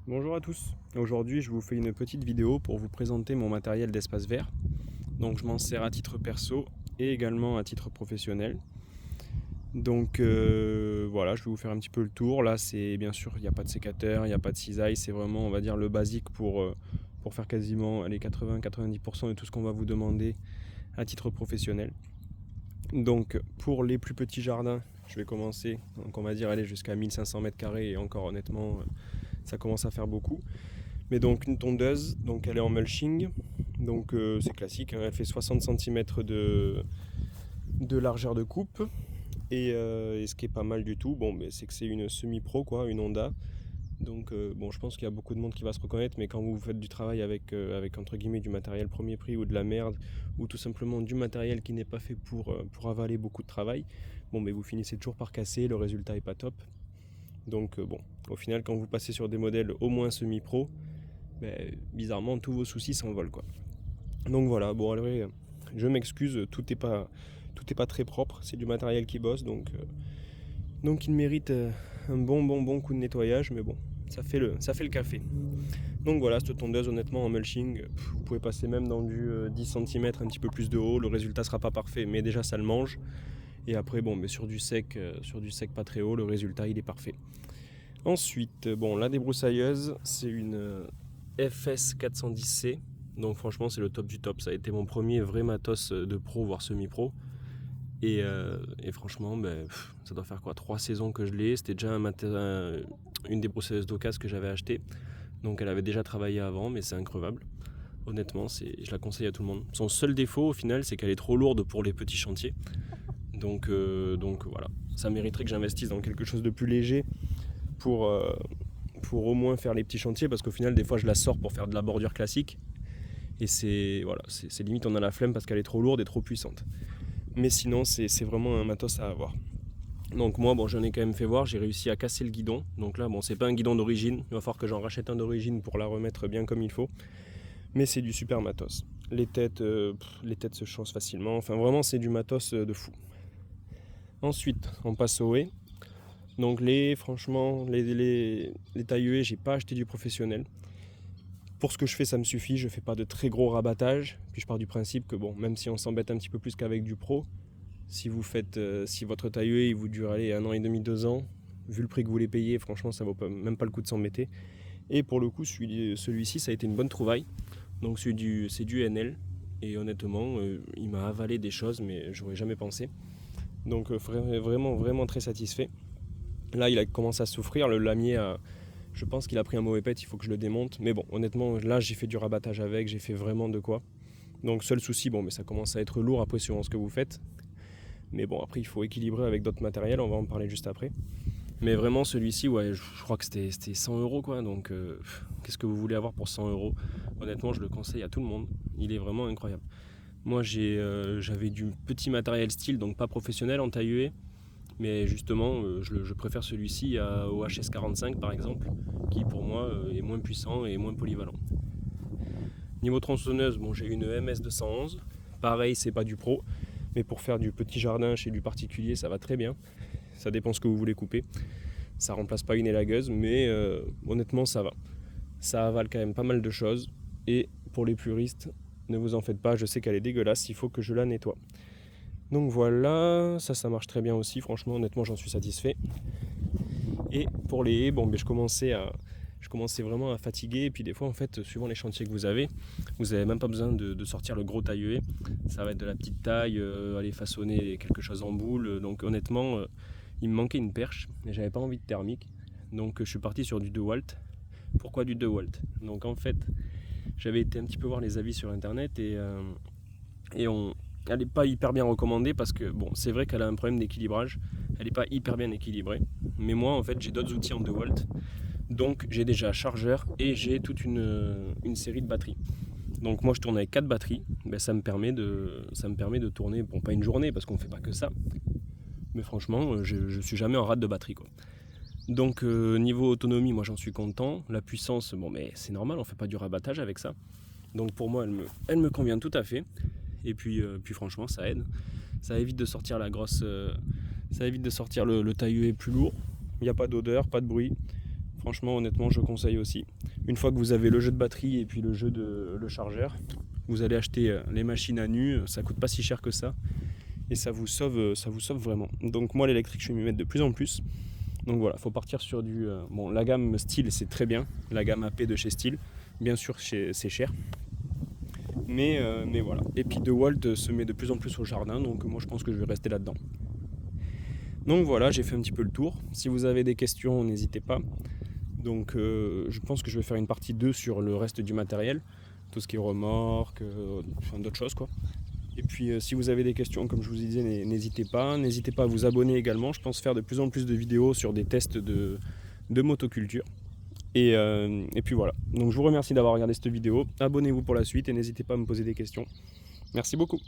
Bonjour à tous, aujourd'hui je vous fais une petite vidéo pour vous présenter mon matériel d'espace vert. Donc je m'en sers à titre perso et également à titre professionnel. Donc voilà, je vais vous faire un petit peu le tour. Là c'est bien sûr, il n'y a pas de sécateur, il n'y a pas de cisaille, c'est vraiment on va dire le basique pour faire quasiment les 80-90% de tout ce qu'on va vous demander à titre professionnel. Donc pour les plus petits jardins, je vais commencer, donc on va dire aller jusqu'à 1500 mètres carrés et encore honnêtement ça commence à faire beaucoup. Mais donc une tondeuse, donc elle est en mulching, donc c'est classique, hein, elle fait 60 cm de largeur de coupe. Et ce qui est pas mal du tout, bon, c'est que c'est une semi-pro, quoi, une Honda. Donc bon, je pense qu'il y a beaucoup de monde qui va se reconnaître, mais quand vous faites du travail avec entre guillemets du matériel premier prix ou de la merde, ou tout simplement du matériel qui n'est pas fait pour avaler beaucoup de travail, bon, mais vous finissez toujours par casser, le résultat est pas top. Donc bon, au final, quand vous passez sur des modèles au moins semi-pro, bizarrement tous vos soucis s'envolent, quoi. Donc voilà, bon alors je m'excuse, tout est pas très propre, c'est du matériel qui bosse, donc il mérite un bon coup de nettoyage, mais bon, ça fait le café. Donc voilà, cette tondeuse honnêtement en mulching, vous pouvez passer même dans du 10 cm, un petit peu plus de haut, le résultat sera pas parfait, mais déjà ça le mange. Et après bon, mais sur du sec pas très haut, le résultat il est parfait. Ensuite, bon, la débroussailleuse, c'est une FS 410C. Donc franchement, c'est le top du top. Ça a été mon premier vrai matos de pro, voire semi-pro. Et franchement, ça doit faire quoi, 3 saisons que je l'ai. C'était déjà une débroussailleuse d'occasion que j'avais achetée. Donc elle avait déjà travaillé avant, mais c'est increvable. Honnêtement, je la conseille à tout le monde. Son seul défaut au final, c'est qu'elle est trop lourde pour les petits chantiers. Donc voilà, ça mériterait que j'investisse dans quelque chose de plus léger pour, euh, pour au moins faire les petits chantiers, parce qu'au final des fois je la sors pour faire de la bordure classique et c'est limite on a la flemme parce qu'elle est trop lourde et trop puissante. Mais sinon c'est vraiment un matos à avoir. Donc moi bon, j'en ai quand même fait voir, j'ai réussi à casser le guidon. Donc là bon, c'est pas un guidon d'origine, il va falloir que j'en rachète un d'origine pour la remettre bien comme il faut. Mais c'est du super matos. Les têtes se changent facilement, enfin vraiment c'est du matos de fou. Ensuite on passe au haies. Donc franchement, les tailles haies, j'ai pas acheté du professionnel. Pour ce que je fais, ça me suffit. Je fais pas de très gros rabattage. Puis je pars du principe que bon, même si on s'embête un petit peu plus qu'avec du pro, si votre taille haies il vous dure aller 1 an et demi, 2 ans, vu le prix que vous les payez, franchement, ça vaut même pas le coup de s'embêter. Et pour le coup, celui-ci, ça a été une bonne trouvaille. Donc c'est du NL. Et honnêtement, il m'a avalé des choses, mais j'aurais jamais pensé. Donc vraiment très satisfait. Là, il a commencé à souffrir. Le lamier je pense qu'il a pris un mauvais pet, il faut que je le démonte. Mais bon, honnêtement, là, j'ai fait du rabattage avec, j'ai fait vraiment de quoi. Donc, seul souci, bon, mais ça commence à être lourd après selon ce que vous faites. Mais bon, après, il faut équilibrer avec d'autres matériels, on va en parler juste après. Mais vraiment, celui-ci, ouais, je crois que c'était 100 euros, quoi. Donc, qu'est-ce que vous voulez avoir pour 100 euros? Honnêtement, je le conseille à tout le monde. Il est vraiment incroyable. Moi, j'avais du petit matériel style, donc pas professionnel en taille UE. Mais justement, je préfère celui-ci au HS45 par exemple, qui pour moi est moins puissant et moins polyvalent. Niveau tronçonneuse, bon, j'ai une MS211. Pareil, c'est pas du pro, mais pour faire du petit jardin chez du particulier, ça va très bien. Ça dépend ce que vous voulez couper. Ça remplace pas une élagueuse, mais honnêtement, ça va. Ça avale quand même pas mal de choses. Et pour les puristes, ne vous en faites pas, je sais qu'elle est dégueulasse, il faut que je la nettoie. Donc voilà, ça marche très bien aussi, franchement, honnêtement, j'en suis satisfait. Et pour les haies, bon, je commençais vraiment à fatiguer. Et puis des fois, en fait, suivant les chantiers que vous n'avez même pas besoin de sortir le gros taille haie. Ça va être de la petite taille, aller façonner quelque chose en boule. Donc honnêtement, il me manquait une perche et j'avais pas envie de thermique. Donc je suis parti sur du DeWalt. Pourquoi du DeWalt? Donc en fait, j'avais été un petit peu voir les avis sur internet et elle n'est pas hyper bien recommandée parce que bon, c'est vrai qu'elle a un problème d'équilibrage. Elle n'est pas hyper bien équilibrée. Mais moi, en fait, j'ai d'autres outils en DeWalt. Donc j'ai déjà un chargeur et j'ai toute une série de batteries. Donc moi je tourne avec 4 batteries, ça me permet de tourner, bon pas une journée parce qu'on ne fait pas que ça, mais franchement je suis jamais en rate de batterie, quoi. Donc niveau autonomie, moi j'en suis content. La puissance, bon mais c'est normal, on ne fait pas du rabattage avec ça. Donc pour moi elle me convient tout à fait. Et puis franchement ça aide. Ça évite de sortir la grosse. Ça évite de sortir le taille plus lourd. Il n'y a pas d'odeur, pas de bruit. Franchement, honnêtement, je conseille aussi. Une fois que vous avez le jeu de batterie et puis le chargeur, vous allez acheter les machines à nu, ça coûte pas si cher que ça. Et ça vous sauve vraiment. Donc moi l'électrique je vais m'y mettre de plus en plus. Donc voilà, faut partir sur du... bon, la gamme Stihl c'est très bien, la gamme AP de chez Stihl. Bien sûr c'est cher. Mais voilà. Et puis DeWalt se met de plus en plus au jardin, donc moi je pense que je vais rester là-dedans. Donc voilà, j'ai fait un petit peu le tour. Si vous avez des questions, n'hésitez pas. Donc je pense que je vais faire une partie 2 sur le reste du matériel. Tout ce qui est remorque, enfin d'autres choses quoi. Et puis si vous avez des questions, comme je vous disais, n'hésitez pas. N'hésitez pas à vous abonner également. Je pense faire de plus en plus de vidéos sur des tests de motoculture. Et puis voilà. Donc je vous remercie d'avoir regardé cette vidéo. Abonnez-vous pour la suite et n'hésitez pas à me poser des questions. Merci beaucoup.